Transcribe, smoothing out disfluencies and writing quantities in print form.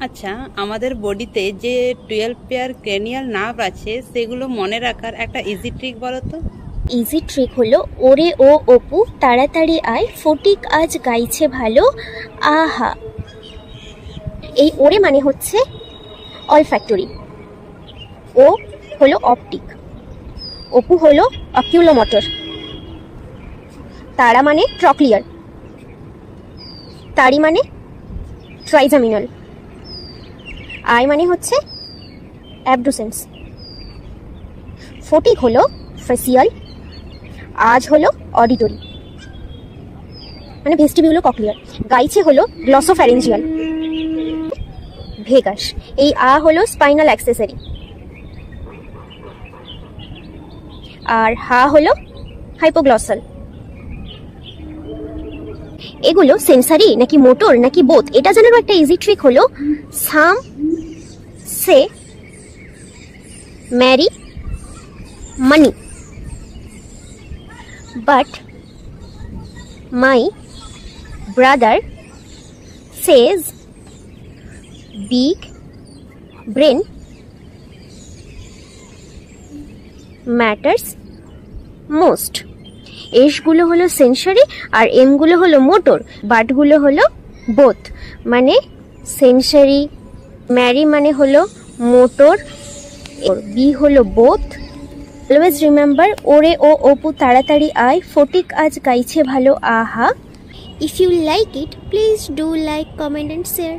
আচ্ছা, আমাদের বডিতে যে 12 পেয়ার ক্রেনিয়াল নার্ভ আছে সেগুলো মনে রাখার একটা ইজি ট্রিক বলো তো। ইজি ট্রিক হলো ওরে ও অপু তাড়াতাড়ি আয়, ফটিক আজ গাইছে ভালো আহা। এই ওরে মানে হচ্ছে অলফ্যাক্টরি, ও হলো অপটিক, অপু হলো অকিউলোমোটর, তারা মানে ট্রক্লিয়ার, তারি মানে ট্রাইজামিনাল, আই মানে হচ্ছে অ্যাবডুসেন্স, ফটিক হলো ফেসিয়াল, আজ হলো অডিটরি মানে ভেস্টিবিউলো কক্লিয়ার, গাইছে হলো গ্লসোফ্যারিঞ্জিয়াল, ভেগাস। এই আ হলো স্পাইনাল অ্যাক্সেসরি, আর হা হলো হাইপোগ্লসাল। এগুলো সেন্সারি নাকি মোটর নাকি বোথ এটা জানারও একটা ইজি ট্রিক হলো some say marry money but my brother says big brain matters most. এসগুলো হলো সেন্সারি আর এমগুলো হলো মোটর, বাটগুলো হলো বোথ মানে সেন্সারি, ম্যারি মানে হলো মোটর, বি হলো বোথ। অলওয়েজ রিমেম্বার ওরে ও অপু তাড়াতাড়ি আয়, ফটিক আজ গাইছে ভালো আহা। If you like it please do like, comment and share.